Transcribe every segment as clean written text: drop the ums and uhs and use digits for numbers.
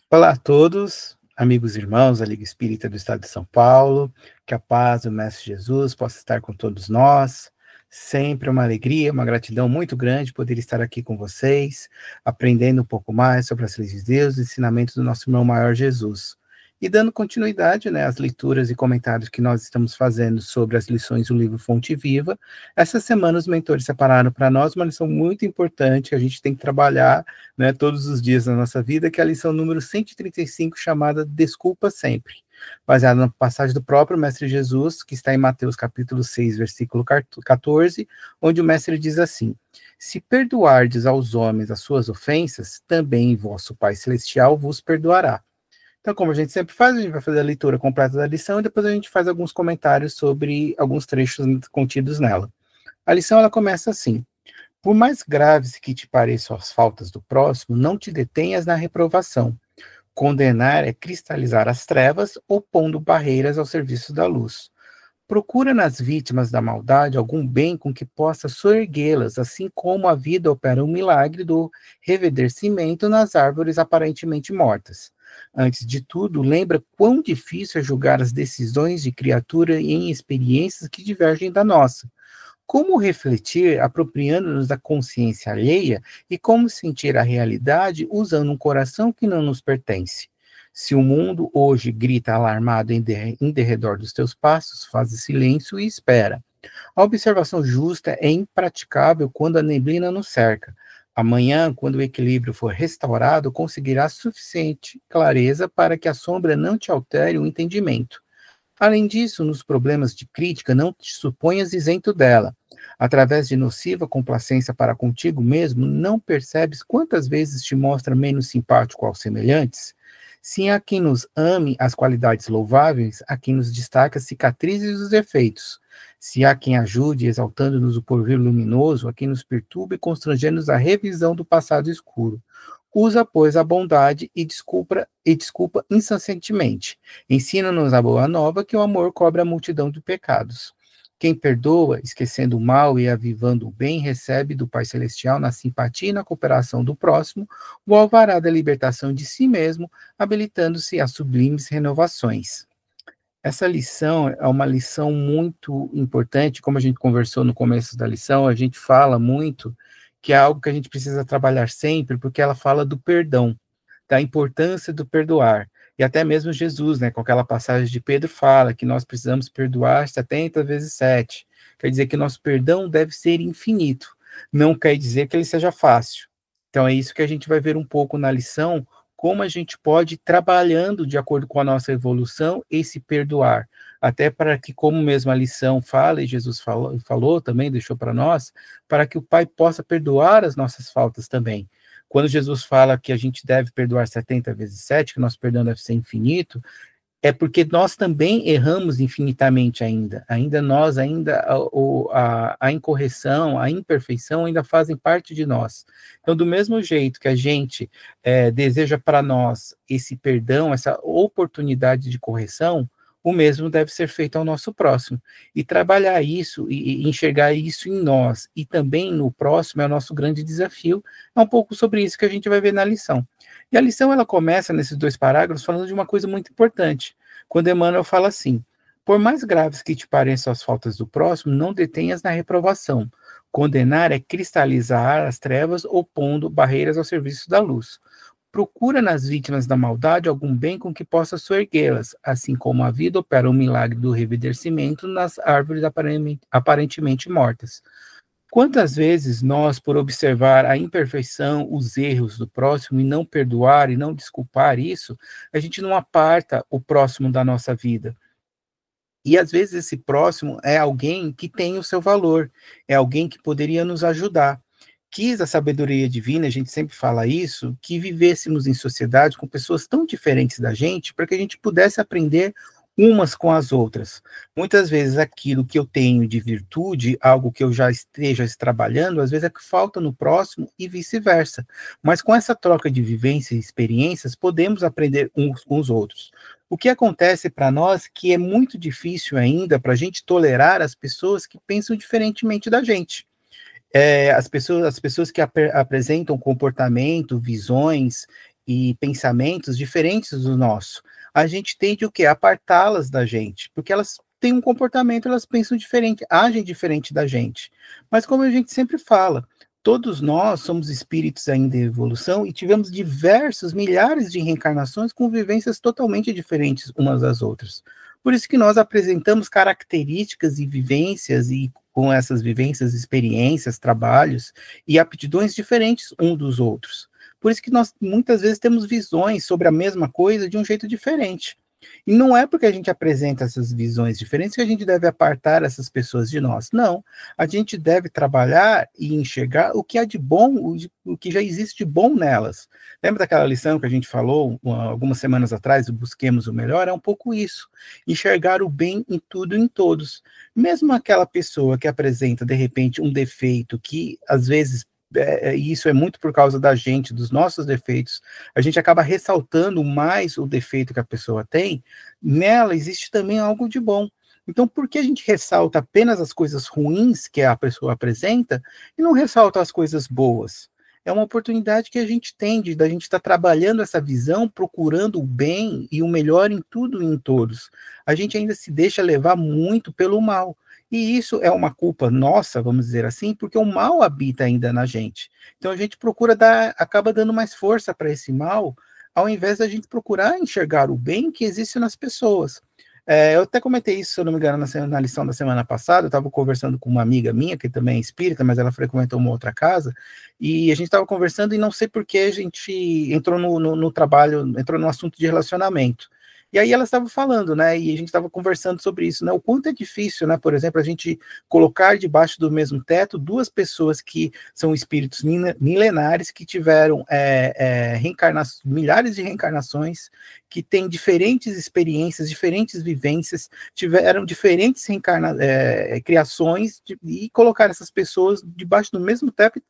Olá a todos, amigos e irmãos da Liga Espírita do Estado de São Paulo, que a paz do Mestre Jesus possa estar com todos nós. Sempre uma alegria, uma gratidão muito grande poder estar aqui com vocês, aprendendo um pouco mais sobre as leis de Deus, os ensinamentos do nosso irmão maior Jesus. E dando continuidade, às leituras e comentários que nós estamos fazendo sobre as lições do livro Fonte Viva. Essa semana os mentores separaram para nós uma lição muito importante que a gente tem que trabalhar, todos os dias da nossa vida, que é a lição número 135, chamada Desculpa Sempre, baseada na passagem do próprio Mestre Jesus, que está em Mateus capítulo 6, versículo 14, onde o Mestre diz assim: se perdoardes aos homens as suas ofensas, também vosso Pai Celestial vos perdoará. Então, como a gente sempre faz, a gente vai fazer a leitura completa da lição e depois a gente faz alguns comentários sobre alguns trechos contidos nela. A lição, ela começa assim: por mais graves que te pareçam as faltas do próximo, não te detenhas na reprovação. Condenar é cristalizar as trevas, opondo barreiras ao serviço da luz. Procura nas vítimas da maldade algum bem com que possa soerguê-las, assim como a vida opera um milagre do reverdecimento nas árvores aparentemente mortas. Antes de tudo, lembra quão difícil é julgar as decisões de criatura em experiências que divergem da nossa. Como refletir apropriando-nos da consciência alheia e como sentir a realidade usando um coração que não nos pertence? Se o mundo hoje grita alarmado em derredor dos teus passos, faz silêncio e espera. A observação justa é impraticável quando a neblina nos cerca. Amanhã, quando o equilíbrio for restaurado, conseguirás suficiente clareza para que a sombra não te altere o entendimento. Além disso, nos problemas de crítica, não te suponhas isento dela. Através de nociva complacência para contigo mesmo, não percebes quantas vezes te mostra menos simpático aos semelhantes? Sim, há quem nos ame as qualidades louváveis, há quem nos destaca as cicatrizes e os defeitos. Se há quem ajude, exaltando-nos o porvir luminoso, há quem nos perturbe, constrangendo-nos a revisão do passado escuro. Usa, pois, a bondade e desculpa incessantemente. Ensina-nos a boa nova que o amor cobre a multidão de pecados. Quem perdoa, esquecendo o mal e avivando o bem, recebe do Pai Celestial, na simpatia e na cooperação do próximo, o alvará da libertação de si mesmo, habilitando-se a sublimes renovações. Essa lição é uma lição muito importante, como a gente conversou no começo da lição, a gente fala muito que é algo que a gente precisa trabalhar sempre, porque ela fala do perdão, da importância do perdoar. E até mesmo Jesus, com aquela passagem de Pedro, fala que nós precisamos perdoar 70 vezes 7. Quer dizer que nosso perdão deve ser infinito. Não quer dizer que ele seja fácil. Então é isso que a gente vai ver um pouco na lição, como a gente pode ir trabalhando de acordo com a nossa evolução esse perdoar. Até para que, como mesmo a lição fala, e Jesus falou também, deixou para nós, para que o Pai possa perdoar as nossas faltas também. Quando Jesus fala que a gente deve perdoar 70 vezes 7, que nosso perdão deve ser infinito, é porque nós também erramos infinitamente ainda. A incorreção, a imperfeição ainda fazem parte de nós. Então, do mesmo jeito que a gente deseja para nós esse perdão, essa oportunidade de correção, o mesmo deve ser feito ao nosso próximo. E trabalhar isso, e enxergar isso em nós, e também no próximo, é o nosso grande desafio. É um pouco sobre isso que a gente vai ver na lição. E a lição, ela começa nesses 2 parágrafos falando de uma coisa muito importante. Quando Emmanuel fala assim: por mais graves que te pareçam as faltas do próximo, não detenhas na reprovação. Condenar é cristalizar as trevas, opondo barreiras ao serviço da luz. Procura nas vítimas da maldade algum bem com que possa soerguê-las, assim como a vida opera o milagre do reverdecimento nas árvores aparentemente mortas. Quantas vezes nós, por observar a imperfeição, os erros do próximo e não perdoar e não desculpar isso, a gente não aparta o próximo da nossa vida. E às vezes esse próximo é alguém que tem o seu valor, é alguém que poderia nos ajudar. Quis a sabedoria divina, a gente sempre fala isso, que vivêssemos em sociedade com pessoas tão diferentes da gente, para que a gente pudesse aprender umas com as outras. Muitas vezes aquilo que eu tenho de virtude, algo que eu já esteja trabalhando, às vezes é que falta no próximo e vice-versa. Mas com essa troca de vivências e experiências, podemos aprender uns com os outros. O que acontece para nós que é muito difícil ainda para a gente tolerar as pessoas que pensam diferentemente da gente. As pessoas que apresentam comportamento, visões e pensamentos diferentes do nosso, a gente tende o quê? Apartá-las da gente, porque elas têm um comportamento, elas pensam diferente, agem diferente da gente. Mas como a gente sempre fala, todos nós somos espíritos ainda em evolução e tivemos diversos, milhares de reencarnações com vivências totalmente diferentes umas das outras. Por isso que nós apresentamos características e vivências, e com essas vivências, experiências, trabalhos e aptidões diferentes um dos outros. Por isso que nós muitas vezes temos visões sobre a mesma coisa de um jeito diferente. E não é porque a gente apresenta essas visões diferentes que a gente deve apartar essas pessoas de nós. Não. A gente deve trabalhar e enxergar o que há de bom, o que já existe de bom nelas. Lembra daquela lição que a gente falou algumas semanas atrás, do Busquemos o Melhor? É um pouco isso. Enxergar o bem em tudo e em todos. Mesmo aquela pessoa que apresenta, de repente, um defeito que, às vezes, isso é muito por causa da gente, dos nossos defeitos, a gente acaba ressaltando mais o defeito que a pessoa tem, nela existe também algo de bom. Então, por que a gente ressalta apenas as coisas ruins que a pessoa apresenta e não ressalta as coisas boas? É uma oportunidade que a gente tem da gente estar trabalhando essa visão, procurando o bem e o melhor em tudo e em todos. A gente ainda se deixa levar muito pelo mal. E isso é uma culpa nossa, vamos dizer assim, porque o mal habita ainda na gente. Então a gente acaba dando mais força para esse mal, ao invés da gente procurar enxergar o bem que existe nas pessoas. Eu até comentei isso, se eu não me engano, na lição da semana passada. Eu estava conversando com uma amiga minha, que também é espírita, mas ela frequentou uma outra casa, e a gente estava conversando e não sei por que a gente entrou no trabalho, entrou no assunto de relacionamento. E aí ela estava falando, né, e a gente estava conversando sobre isso, né, o quanto é difícil, né, por exemplo, a gente colocar debaixo do mesmo teto duas pessoas que são espíritos milenares, que tiveram milhares de reencarnações, que têm diferentes experiências, diferentes vivências, tiveram diferentes criações, e colocar essas pessoas debaixo do mesmo teto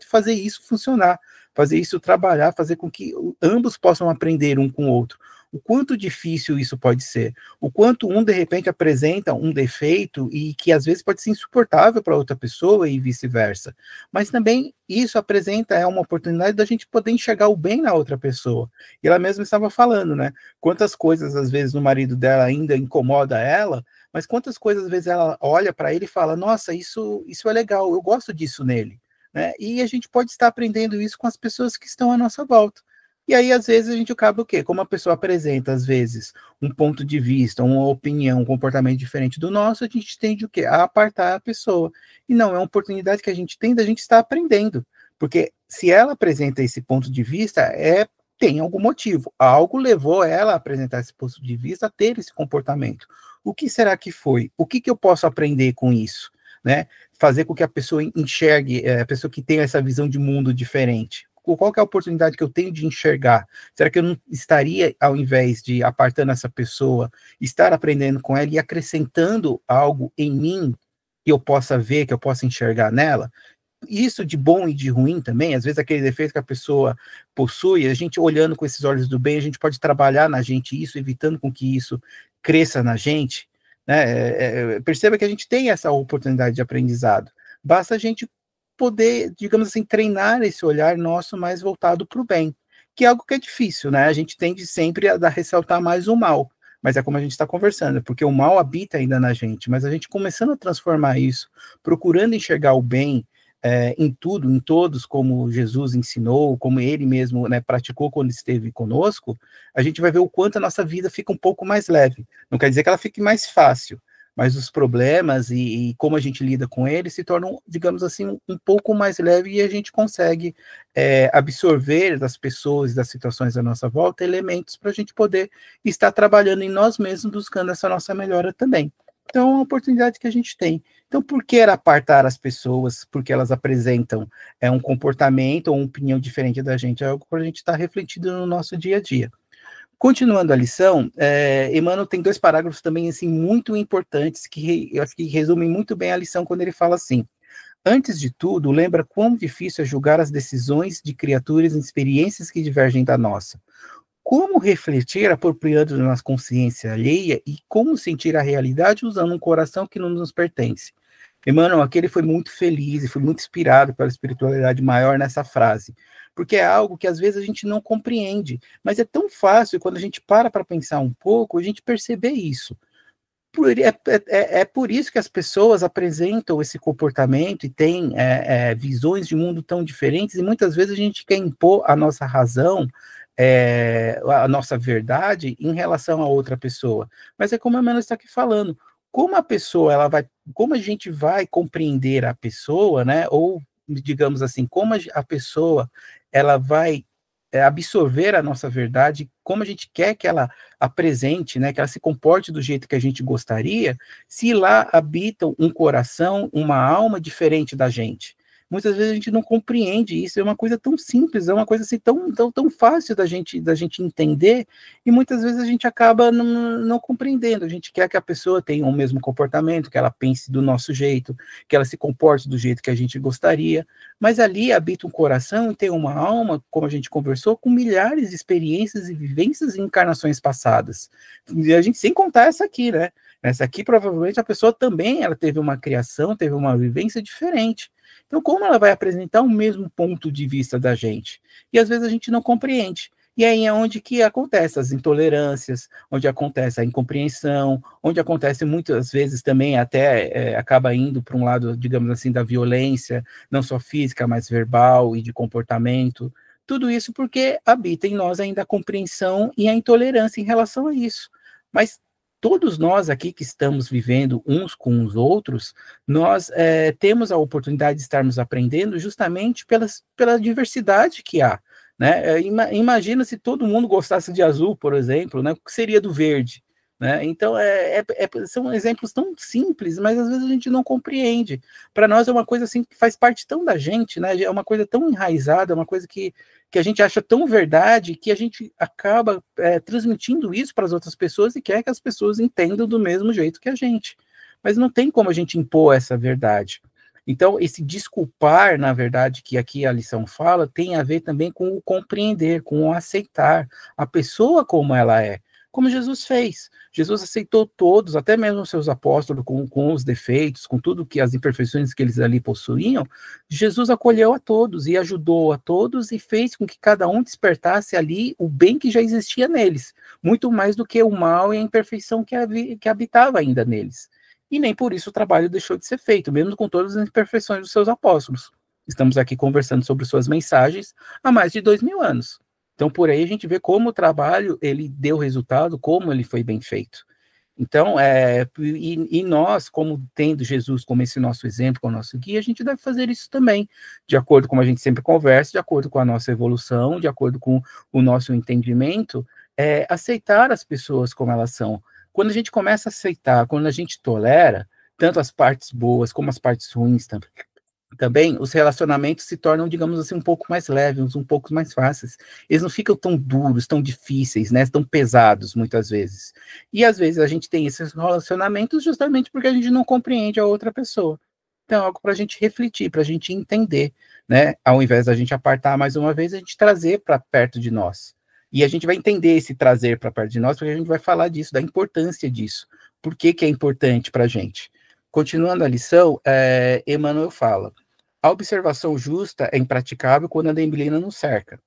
e fazer isso funcionar, fazer isso trabalhar, fazer com que ambos possam aprender um com o outro. O quanto difícil isso pode ser, o quanto um, de repente, apresenta um defeito e que, às vezes, pode ser insuportável para outra pessoa e vice-versa. Mas também isso apresenta uma oportunidade da gente poder enxergar o bem na outra pessoa. E ela mesma estava falando, né? Quantas coisas, às vezes, no marido dela ainda incomoda ela, mas quantas coisas, às vezes, ela olha para ele e fala, nossa, isso é legal, eu gosto disso nele. Né? E a gente pode estar aprendendo isso com as pessoas que estão à nossa volta. E aí, às vezes, a gente acaba o quê? Como a pessoa apresenta, às vezes, um ponto de vista, uma opinião, um comportamento diferente do nosso, a gente tende o quê? A apartar a pessoa. E não, é uma oportunidade que a gente tem da gente estar aprendendo. Porque se ela apresenta esse ponto de vista, tem algum motivo. Algo levou ela a apresentar esse ponto de vista, a ter esse comportamento. O que será que foi? O que eu posso aprender com isso? Né? Fazer com que a pessoa enxergue, a pessoa que tem essa visão de mundo diferente. Qual que é a oportunidade que eu tenho de enxergar? Será que eu não estaria, ao invés de apartando essa pessoa, estar aprendendo com ela e acrescentando algo em mim que eu possa ver, que eu possa enxergar nela? Isso de bom e de ruim também, às vezes aquele defeito que a pessoa possui, a gente olhando com esses olhos do bem, a gente pode trabalhar na gente isso, evitando com que isso cresça na gente, né? Perceba que a gente tem essa oportunidade de aprendizado. Basta a gente poder, digamos assim, treinar esse olhar nosso mais voltado para o bem, que é algo que é difícil, né? A gente tende sempre a ressaltar mais o mal, mas é como a gente está conversando, porque o mal habita ainda na gente, mas a gente começando a transformar isso, procurando enxergar o bem em tudo, em todos, como Jesus ensinou, como ele mesmo, né, praticou quando esteve conosco, a gente vai ver o quanto a nossa vida fica um pouco mais leve. Não quer dizer que ela fique mais fácil, mas os problemas e como a gente lida com eles se tornam, digamos assim, um pouco mais leve, e a gente consegue absorver das pessoas e das situações à nossa volta elementos para a gente poder estar trabalhando em nós mesmos, buscando essa nossa melhora também. Então, é uma oportunidade que a gente tem. Então, por que apartar as pessoas? Porque elas apresentam um comportamento ou uma opinião diferente da gente, é algo para a gente estar refletindo no nosso dia a dia. Continuando a lição, Emmanuel tem 2 parágrafos também assim, muito importantes, que eu acho que resumem muito bem a lição, quando ele fala assim: antes de tudo, lembra quão difícil é julgar as decisões de criaturas em experiências que divergem da nossa. Como refletir apropriando da nossa consciência alheia e como sentir a realidade usando um coração que não nos pertence. Emmanuel aqui ele foi muito feliz e foi muito inspirado pela espiritualidade maior nessa frase, porque é algo que às vezes a gente não compreende, mas é tão fácil quando a gente para pensar um pouco, a gente perceber isso. É por isso que as pessoas apresentam esse comportamento e têm visões de mundo tão diferentes, e muitas vezes a gente quer impor a nossa razão, a nossa verdade em relação a outra pessoa. Mas é como a Mano está aqui falando, como a pessoa, como a gente vai compreender a pessoa, né? Ou, digamos assim, como a pessoa, ela vai absorver a nossa verdade, como a gente quer que ela apresente, né, que ela se comporte do jeito que a gente gostaria, se lá habita um coração, uma alma diferente da gente. Muitas vezes a gente não compreende isso, é uma coisa tão simples, é uma coisa assim tão fácil da gente entender, e muitas vezes a gente acaba não compreendendo. A gente quer que a pessoa tenha o mesmo comportamento, que ela pense do nosso jeito, que ela se comporte do jeito que a gente gostaria, mas ali habita um coração e tem uma alma, como a gente conversou, com milhares de experiências e vivências em encarnações passadas. E a gente, sem contar essa aqui, né? Essa aqui, provavelmente, a pessoa também ela teve uma criação, teve uma vivência diferente. Então, como ela vai apresentar o mesmo ponto de vista da gente? E às vezes a gente não compreende. E aí é onde que acontece as intolerâncias, onde acontece a incompreensão, onde acontece muitas vezes também até acaba indo para um lado, digamos assim, da violência, não só física, mas verbal e de comportamento. Tudo isso porque habita em nós ainda a compreensão e a intolerância em relação a isso. Mas todos nós aqui que estamos vivendo uns com os outros, nós temos a oportunidade de estarmos aprendendo justamente pela diversidade que há. Né? Imagina se todo mundo gostasse de azul, por exemplo, né? O que seria do verde? Né? Então, são exemplos tão simples, mas às vezes a gente não compreende. Para nós é uma coisa assim que faz parte tão da gente, né? É uma coisa tão enraizada, é uma coisa que a gente acha tão verdade que a gente acaba transmitindo isso para as outras pessoas e quer que as pessoas entendam do mesmo jeito que a gente. Mas não tem como a gente impor essa verdade. Então, esse desculpar, na verdade, que aqui a lição fala, tem a ver também com o compreender, com o aceitar a pessoa como ela é, como Jesus fez. Jesus aceitou todos, até mesmo os seus apóstolos, com os defeitos, com tudo que as imperfeições que eles ali possuíam. Jesus acolheu a todos e ajudou a todos e fez com que cada um despertasse ali o bem que já existia neles, muito mais do que o mal e a imperfeição que habitava ainda neles. E nem por isso o trabalho deixou de ser feito, mesmo com todas as imperfeições dos seus apóstolos. Estamos aqui conversando sobre suas mensagens há mais de 2000 anos. Então, por aí a gente vê como o trabalho ele deu resultado, como ele foi bem feito. Então, e nós, como tendo Jesus como esse nosso exemplo, como nosso guia, a gente deve fazer isso também, de acordo com a gente sempre conversa, de acordo com a nossa evolução, de acordo com o nosso entendimento, aceitar as pessoas como elas são. Quando a gente começa a aceitar, quando a gente tolera, tanto as partes boas como as partes ruins também, os relacionamentos se tornam, digamos assim, um pouco mais leves, um pouco mais fáceis. Eles não ficam tão duros, tão difíceis, né? Tão pesados, muitas vezes. E às vezes a gente tem esses relacionamentos justamente porque a gente não compreende a outra pessoa. Então, é algo para a gente refletir, para a gente entender, né? Ao invés da gente apartar mais uma vez, a gente trazer para perto de nós. E a gente vai entender esse trazer para perto de nós, porque a gente vai falar disso, da importância disso. Por que que é importante para a gente? Continuando a lição, Emmanuel fala: a observação justa é impraticável quando a neblina nos cerca.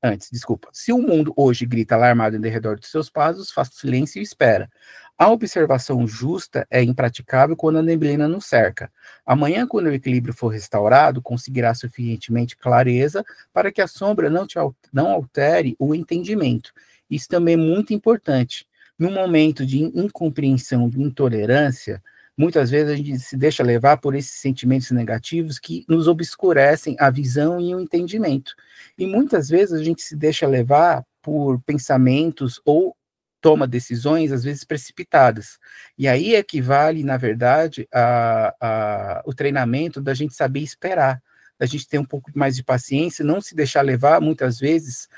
Antes, desculpa. Se o mundo hoje grita alarmado em derredor dos seus passos, faça silêncio e espera. A observação justa é impraticável quando a neblina nos cerca. Amanhã, quando o equilíbrio for restaurado, conseguirá suficientemente clareza para que a sombra não altere o entendimento. Isso também é muito importante. No momento de incompreensão, de intolerância, muitas vezes a gente se deixa levar por esses sentimentos negativos que nos obscurecem a visão e o entendimento. E muitas vezes a gente se deixa levar por pensamentos ou toma decisões, às vezes, precipitadas. E aí equivale, na verdade, o treinamento da gente saber esperar, da gente ter um pouco mais de paciência, não se deixar levar, muitas vezes,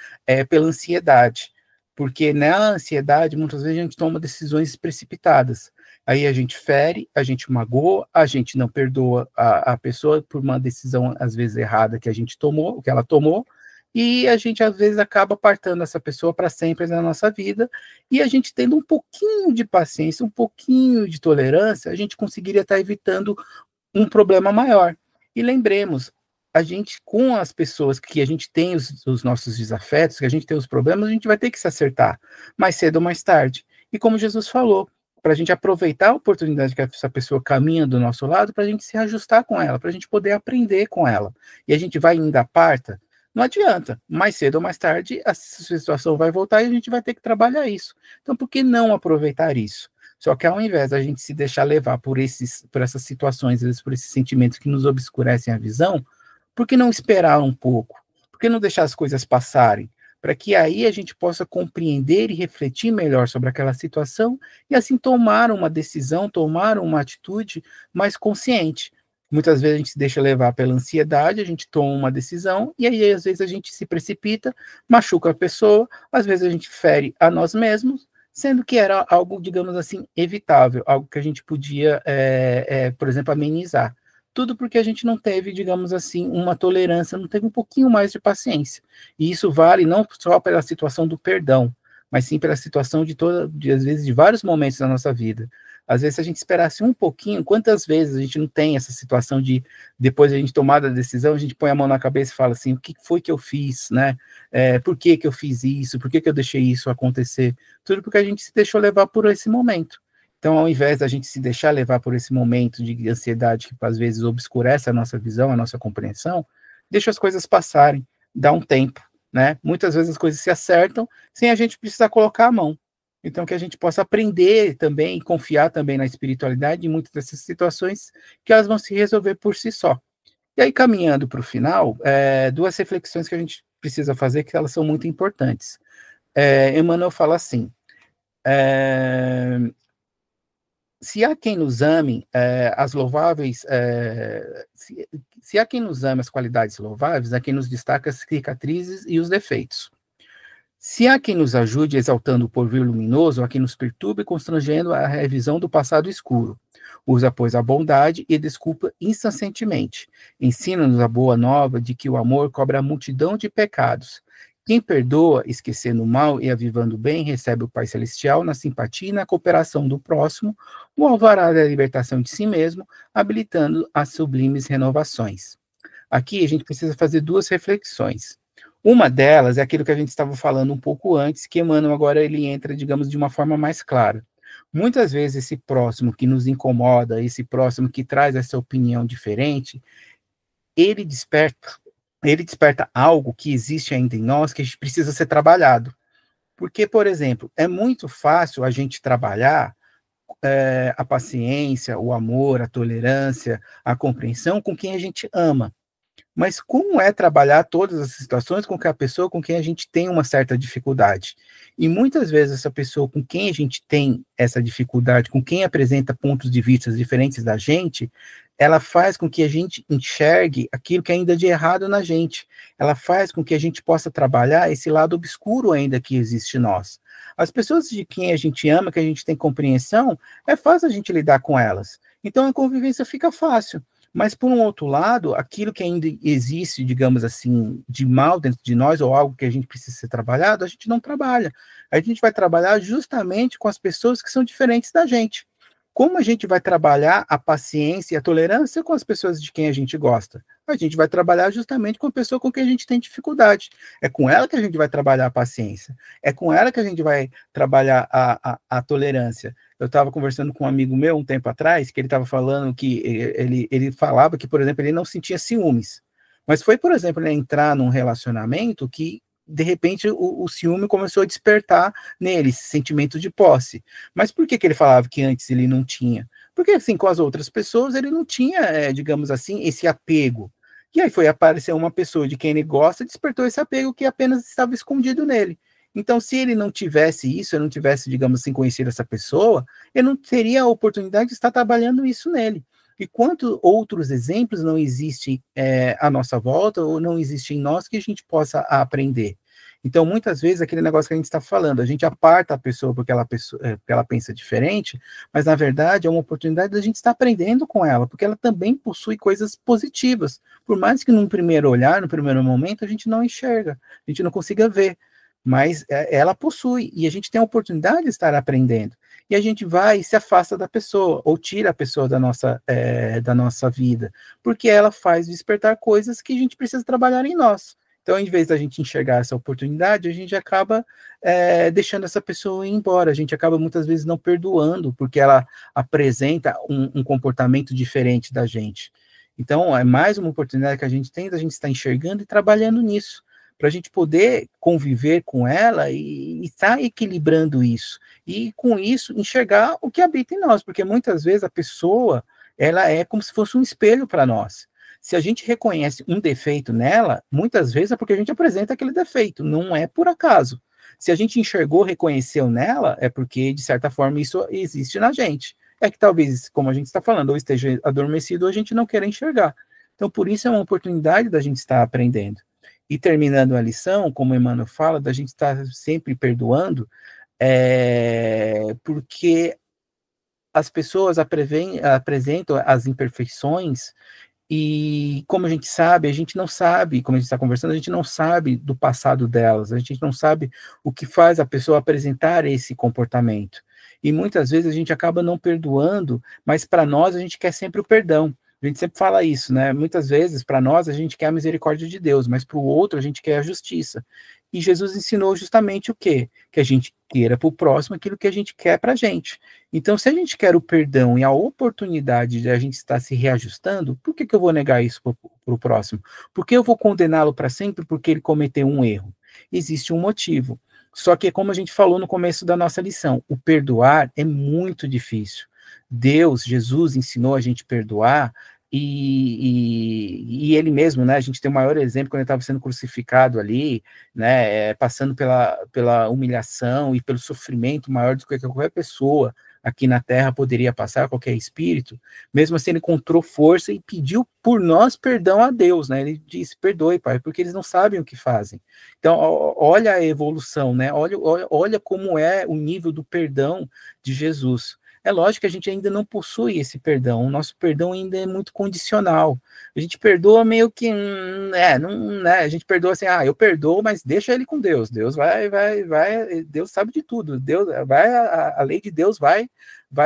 pela ansiedade. Porque na ansiedade, muitas vezes, a gente toma decisões precipitadas. Aí a gente fere, a gente magoa, a gente não perdoa a pessoa por uma decisão, às vezes, errada que a gente tomou, que ela tomou, e a gente, às vezes, acaba apartando essa pessoa para sempre na nossa vida, e a gente tendo um pouquinho de paciência, um pouquinho de tolerância, a gente conseguiria estar evitando um problema maior. E lembremos, a gente, com as pessoas que a gente tem os nossos desafetos, que a gente tem os problemas, a gente vai ter que se acertar, mais cedo ou mais tarde. E como Jesus falou, para a gente aproveitar a oportunidade que essa pessoa caminha do nosso lado, para a gente se ajustar com ela, para a gente poder aprender com ela. E a gente vai indo à parta, não adianta, mais cedo ou mais tarde, a situação vai voltar e a gente vai ter que trabalhar isso. Então, por que não aproveitar isso? Só que ao invés da gente se deixar levar por essas situações, por esses sentimentos que nos obscurecem a visão, por que não esperar um pouco? Por que não deixar as coisas passarem? Para que aí a gente possa compreender e refletir melhor sobre aquela situação e assim tomar uma decisão, tomar uma atitude mais consciente. Muitas vezes a gente se deixa levar pela ansiedade, a gente toma uma decisão e aí às vezes a gente se precipita, machuca a pessoa, às vezes a gente fere a nós mesmos, sendo que era algo, digamos assim, evitável, algo que a gente podia, por exemplo, amenizar. Tudo porque a gente não teve, digamos assim, uma tolerância, não teve um pouquinho mais de paciência. E isso vale não só pela situação do perdão, mas sim pela situação às vezes, de vários momentos da nossa vida. Às vezes, se a gente esperasse um pouquinho, quantas vezes a gente não tem essa situação de, depois de a gente tomar a decisão, a gente põe a mão na cabeça e fala assim, o que foi que eu fiz, né? Por que eu fiz isso? Por que eu deixei isso acontecer? Tudo porque a gente se deixou levar por esse momento. Então, ao invés da gente se deixar levar por esse momento de ansiedade que, às vezes, obscurece a nossa visão, a nossa compreensão, deixa as coisas passarem, dá um tempo, né? Muitas vezes as coisas se acertam sem a gente precisar colocar a mão. Então, que a gente possa aprender também e confiar também na espiritualidade em muitas dessas situações que elas vão se resolver por si só. E aí, caminhando para o final, duas reflexões que a gente precisa fazer, que elas são muito importantes. Emmanuel fala assim, se há quem nos ame as louváveis, se há quem nos ame as qualidades louváveis, há quem nos destaca as cicatrizes e os defeitos. Se há quem nos ajude exaltando o porvir luminoso, há quem nos perturbe constrangendo a revisão do passado escuro. Usa, pois, a bondade e desculpa incessantemente. Ensina-nos a boa nova de que o amor cobre a multidão de pecados. Quem perdoa, esquecendo o mal e avivando o bem, recebe o Pai Celestial na simpatia e na cooperação do próximo, o alvará da libertação de si mesmo, habilitando as sublimes renovações. Aqui a gente precisa fazer duas reflexões. Uma delas é aquilo que a gente estava falando um pouco antes, que Emmanuel agora ele entra, digamos, de uma forma mais clara. Muitas vezes esse próximo que nos incomoda, esse próximo que traz essa opinião diferente, ele desperta algo que existe ainda em nós que a gente precisa ser trabalhado. Porque, por exemplo, é muito fácil a gente trabalhar a paciência, o amor, a tolerância, a compreensão com quem a gente ama. Mas como é trabalhar todas as situações com que a pessoa com quem a gente tem uma certa dificuldade? E muitas vezes essa pessoa com quem a gente tem essa dificuldade, com quem apresenta pontos de vista diferentes da gente, ela faz com que a gente enxergue aquilo que ainda é de errado na gente. Ela faz com que a gente possa trabalhar esse lado obscuro ainda que existe em nós. As pessoas de quem a gente ama, que a gente tem compreensão, é fácil a gente lidar com elas. Então a convivência fica fácil. Mas, por um outro lado, aquilo que ainda existe, digamos assim, de mal dentro de nós, ou algo que a gente precisa ser trabalhado, a gente não trabalha. A gente vai trabalhar justamente com as pessoas que são diferentes da gente. Como a gente vai trabalhar a paciência e a tolerância com as pessoas de quem a gente gosta? A gente vai trabalhar justamente com a pessoa com quem a gente tem dificuldade. É com ela que a gente vai trabalhar a paciência. É com ela que a gente vai trabalhar a tolerância. Eu estava conversando com um amigo meu um tempo atrás, que ele estava falando que ele falava que, por exemplo, ele não sentia ciúmes. Mas foi, por exemplo, ele entrar num relacionamento que, de repente, o ciúme começou a despertar nele, esse sentimento de posse. Mas por que ele falava que antes ele não tinha? Porque, assim, com as outras pessoas, ele não tinha, digamos assim, esse apego. E aí foi aparecer uma pessoa de quem ele gosta, despertou esse apego que apenas estava escondido nele. Então, se ele não tivesse isso, eu não tivesse, digamos assim, conhecido essa pessoa, eu não teria a oportunidade de estar trabalhando isso nele. E quantos outros exemplos não existem à nossa volta, ou não existem em nós, que a gente possa aprender? Então, muitas vezes, aquele negócio que a gente está falando, a gente aparta a pessoa porque ela pensa diferente, mas, na verdade, é uma oportunidade da gente estar aprendendo com ela, porque ela também possui coisas positivas, por mais que num primeiro olhar, no primeiro momento, a gente não enxerga, a gente não consiga ver, mas ela possui, e a gente tem a oportunidade de estar aprendendo. e a gente vai e se afasta da pessoa, ou tira a pessoa da nossa vida, porque ela faz despertar coisas que a gente precisa trabalhar em nós. Então, em vez da gente enxergar essa oportunidade, a gente acaba deixando essa pessoa ir embora, a gente acaba muitas vezes não perdoando, porque ela apresenta um comportamento diferente da gente. Então, é mais uma oportunidade que a gente tem da gente estar enxergando e trabalhando nisso, para a gente poder conviver com ela e estar equilibrando isso. E, com isso, enxergar o que habita em nós, porque muitas vezes a pessoa, ela é como se fosse um espelho para nós. Se a gente reconhece um defeito nela, muitas vezes é porque a gente apresenta aquele defeito, não é por acaso. Se a gente enxergou, reconheceu nela, é porque, de certa forma, isso existe na gente. É que talvez, como a gente está falando, ou esteja adormecido, ou a gente não queira enxergar. Então, por isso é uma oportunidade da gente estar aprendendo. E terminando a lição, como o Emmanuel fala, da gente estar sempre perdoando, porque as pessoas apresentam as imperfeições e, como a gente não sabe, como a gente está conversando, a gente não sabe do passado delas, a gente não sabe o que faz a pessoa apresentar esse comportamento. E muitas vezes a gente acaba não perdoando, mas para nós a gente quer sempre o perdão. A gente sempre fala isso, né? Muitas vezes, para nós, a gente quer a misericórdia de Deus, mas para o outro a gente quer a justiça. E Jesus ensinou justamente o quê? Que a gente queira para o próximo aquilo que a gente quer para a gente. Então, se a gente quer o perdão e a oportunidade de a gente estar se reajustando, por que eu vou negar isso para o próximo? Por que eu vou condená-lo para sempre porque ele cometeu um erro? Existe um motivo. Só que, como a gente falou no começo da nossa lição, o perdoar é muito difícil. Deus, Jesus, ensinou a gente perdoar, e ele mesmo, né, a gente tem o maior exemplo quando ele estava sendo crucificado ali, né, passando pela humilhação e pelo sofrimento maior do que qualquer pessoa aqui na Terra poderia passar, qualquer espírito. Mesmo assim ele encontrou força e pediu por nós perdão a Deus, né, ele disse, perdoe, Pai, porque eles não sabem o que fazem. Então, olha a evolução, né, olha como é o nível do perdão de Jesus. É lógico que a gente ainda não possui esse perdão, o nosso perdão ainda é muito condicional. A gente perdoa meio que, não, né? A gente perdoa assim, eu perdoo, mas deixa ele com Deus. Deus vai, Deus sabe de tudo. Deus vai, a lei de Deus vai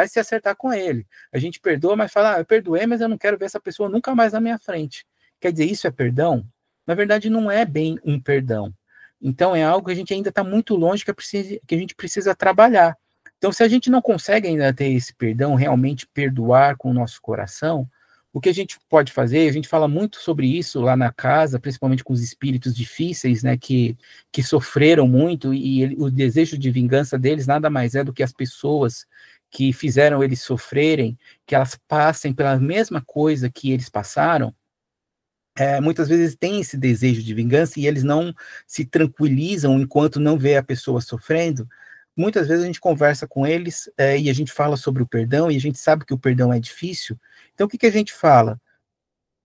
se acertar com ele. A gente perdoa, mas fala, eu perdoei, mas eu não quero ver essa pessoa nunca mais na minha frente. Quer dizer, isso é perdão? Na verdade, não é bem um perdão. Então, é algo que a gente ainda está muito longe, que a gente precisa trabalhar. Então, se a gente não consegue ainda ter esse perdão, realmente perdoar com o nosso coração, o que a gente pode fazer, a gente fala muito sobre isso lá na casa, principalmente com os espíritos difíceis, né, que sofreram muito, e o desejo de vingança deles nada mais é do que as pessoas que fizeram eles sofrerem, que elas passem pela mesma coisa que eles passaram. Muitas vezes tem esse desejo de vingança e eles não se tranquilizam enquanto não vê a pessoa sofrendo. Muitas vezes a gente conversa com eles e a gente fala sobre o perdão, e a gente sabe que o perdão é difícil. Então, o que a gente fala?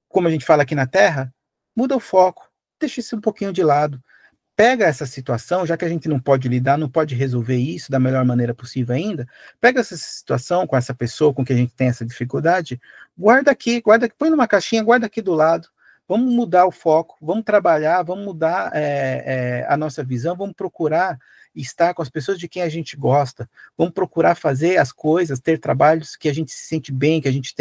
Como a gente fala aqui na Terra, muda o foco, deixa isso um pouquinho de lado. Pega essa situação, já que a gente não pode lidar, não pode resolver isso da melhor maneira possível ainda, pega essa situação com essa pessoa com que a gente tem essa dificuldade, guarda aqui, põe numa caixinha, guarda aqui do lado. Vamos mudar o foco, vamos trabalhar, vamos mudar a nossa visão, vamos procurar estar com as pessoas de quem a gente gosta, vamos procurar fazer as coisas, ter trabalhos que a gente se sente bem, que a gente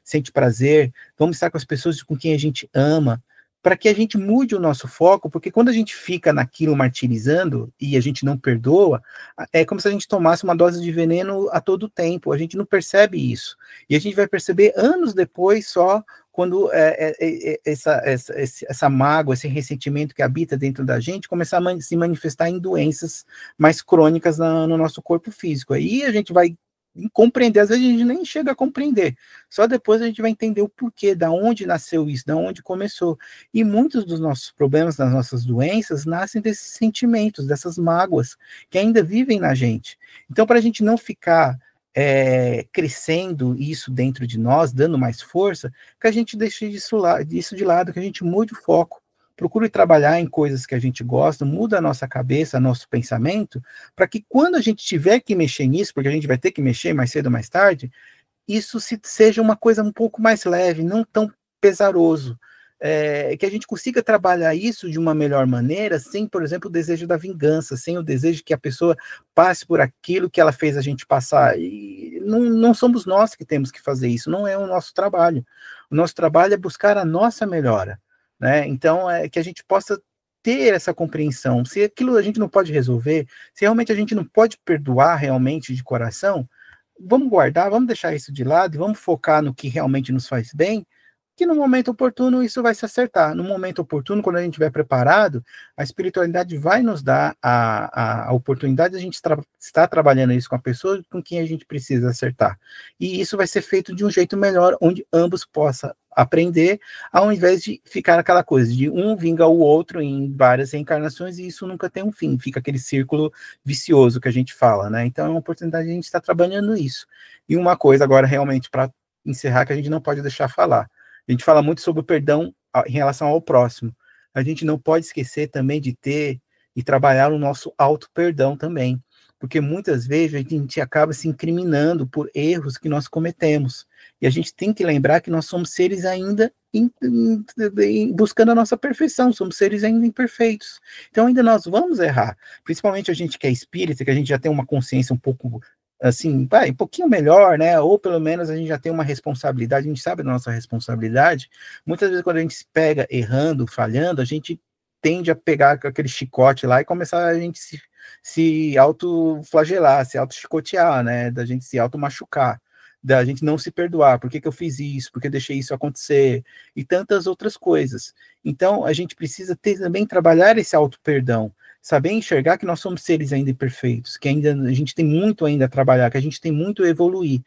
sente prazer, vamos estar com as pessoas com quem a gente ama, para que a gente mude o nosso foco, porque quando a gente fica naquilo martirizando e a gente não perdoa, é como se a gente tomasse uma dose de veneno a todo tempo, a gente não percebe isso, e a gente vai perceber anos depois só, quando essa mágoa, esse ressentimento que habita dentro da gente começar a se manifestar em doenças mais crônicas no nosso corpo físico. Aí a gente vai compreender, às vezes a gente nem chega a compreender, só depois a gente vai entender o porquê, da onde nasceu isso, da onde começou. E muitos dos nossos problemas, das nossas doenças, nascem desses sentimentos, dessas mágoas, que ainda vivem na gente. Então, para a gente não ficar crescendo isso dentro de nós, dando mais força, que a gente deixe isso de lado, que a gente mude o foco, procure trabalhar em coisas que a gente gosta, muda a nossa cabeça, nosso pensamento, para que quando a gente tiver que mexer nisso, porque a gente vai ter que mexer mais cedo ou mais tarde, isso seja uma coisa um pouco mais leve, não tão pesaroso. que a gente consiga trabalhar isso de uma melhor maneira, sem, por exemplo, o desejo da vingança, sem o desejo que a pessoa passe por aquilo que ela fez a gente passar. E não somos nós que temos que fazer isso, não é o nosso trabalho. O nosso trabalho é buscar a nossa melhora, né? Então, que a gente possa ter essa compreensão. Se aquilo a gente não pode resolver, se realmente a gente não pode perdoar realmente de coração, vamos guardar, vamos deixar isso de lado e vamos focar no que realmente nos faz bem, que no momento oportuno isso vai se acertar. No momento oportuno, quando a gente estiver preparado, a espiritualidade vai nos dar a oportunidade de a gente estar trabalhando isso com a pessoa com quem a gente precisa acertar. E isso vai ser feito de um jeito melhor, onde ambos possam aprender, ao invés de ficar aquela coisa de um vinga o outro em várias reencarnações, e isso nunca tem um fim, fica aquele círculo vicioso que a gente fala, né? Então é uma oportunidade de a gente estar trabalhando isso. E uma coisa agora, realmente, para encerrar, que a gente não pode deixar falar. A gente fala muito sobre o perdão em relação ao próximo. A gente não pode esquecer também de ter e trabalhar o nosso auto-perdão também, porque muitas vezes a gente acaba se incriminando por erros que nós cometemos. E a gente tem que lembrar que nós somos seres ainda buscando a nossa perfeição, somos seres ainda imperfeitos. Então ainda nós vamos errar, principalmente a gente que é espírita, que a gente já tem uma consciência um pouco assim, um pouquinho melhor, né? Ou pelo menos a gente já tem uma responsabilidade, a gente sabe da nossa responsabilidade. Muitas vezes quando a gente se pega errando, falhando, a gente tende a pegar aquele chicote lá e começar a gente se autoflagelar, se auto-chicotear, né? Da gente se auto-machucar, da gente não se perdoar, por que que eu fiz isso, por que eu deixei isso acontecer, e tantas outras coisas. Então, a gente precisa também trabalhar esse auto-perdão, saber enxergar que nós somos seres ainda imperfeitos, que ainda a gente tem muito ainda a trabalhar, que a gente tem muito a evoluir.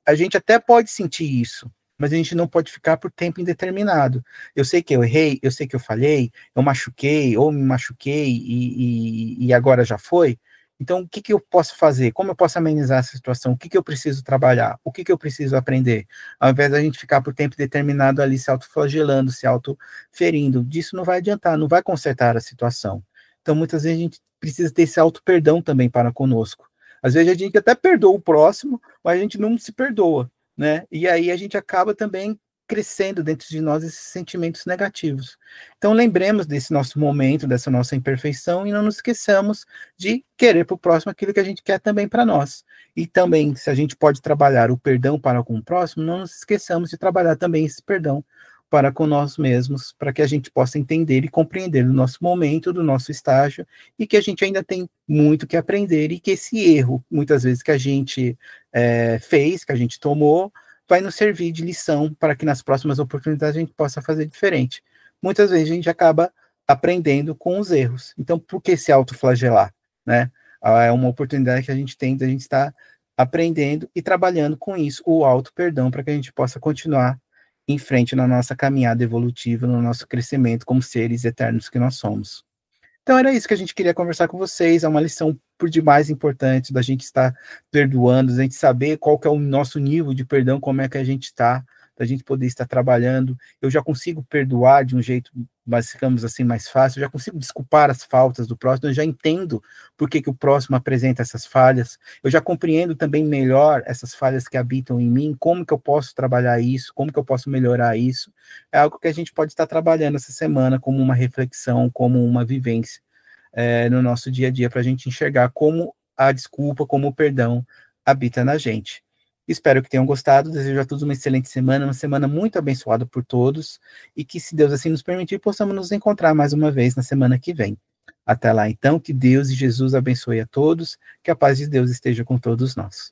A gente até pode sentir isso, mas a gente não pode ficar por tempo indeterminado. Eu sei que eu errei, eu sei que eu falhei, eu machuquei, ou me machuquei, e agora já foi. Então, o que que eu posso fazer? Como eu posso amenizar essa situação? O que que eu preciso trabalhar? O que que eu preciso aprender? Ao invés da gente ficar por tempo determinado ali se autoflagelando, se autoferindo, disso não vai adiantar, não vai consertar a situação. Então, muitas vezes a gente precisa ter esse auto-perdão também para conosco. Às vezes a gente até perdoa o próximo, mas a gente não se perdoa, né? E aí a gente acaba também crescendo dentro de nós esses sentimentos negativos. Então lembremos desse nosso momento, dessa nossa imperfeição, e não nos esqueçamos de querer para o próximo aquilo que a gente quer também para nós. E também, se a gente pode trabalhar o perdão para com o próximo, não nos esqueçamos de trabalhar também esse perdão para com nós mesmos, para que a gente possa entender e compreender o nosso momento, do nosso estágio, e que a gente ainda tem muito que aprender, e que esse erro, muitas vezes, que a gente fez, que a gente tomou, vai nos servir de lição para que nas próximas oportunidades a gente possa fazer diferente. Muitas vezes a gente acaba aprendendo com os erros. Então, por que se autoflagelar, né? É uma oportunidade que a gente tem de a gente estar aprendendo e trabalhando com isso, o auto-perdão, para que a gente possa continuar em frente na nossa caminhada evolutiva, no nosso crescimento como seres eternos que nós somos. Então era isso que a gente queria conversar com vocês, é uma lição por demais importante da gente estar perdoando, da gente saber qual que é o nosso nível de perdão, como é que a gente está, da gente poder estar trabalhando. Eu já consigo perdoar de um jeito, digamos assim, mais fácil, eu já consigo desculpar as faltas do próximo, eu já entendo por que que o próximo apresenta essas falhas, eu já compreendo também melhor essas falhas que habitam em mim, como que eu posso trabalhar isso, como que eu posso melhorar isso. É algo que a gente pode estar trabalhando essa semana como uma reflexão, como uma vivência no nosso dia a dia, para a gente enxergar como a desculpa, como o perdão habita na gente. Espero que tenham gostado, desejo a todos uma excelente semana, uma semana muito abençoada por todos, e que, se Deus assim nos permitir, possamos nos encontrar mais uma vez na semana que vem. Até lá, então, que Deus e Jesus abençoe a todos, que a paz de Deus esteja com todos nós.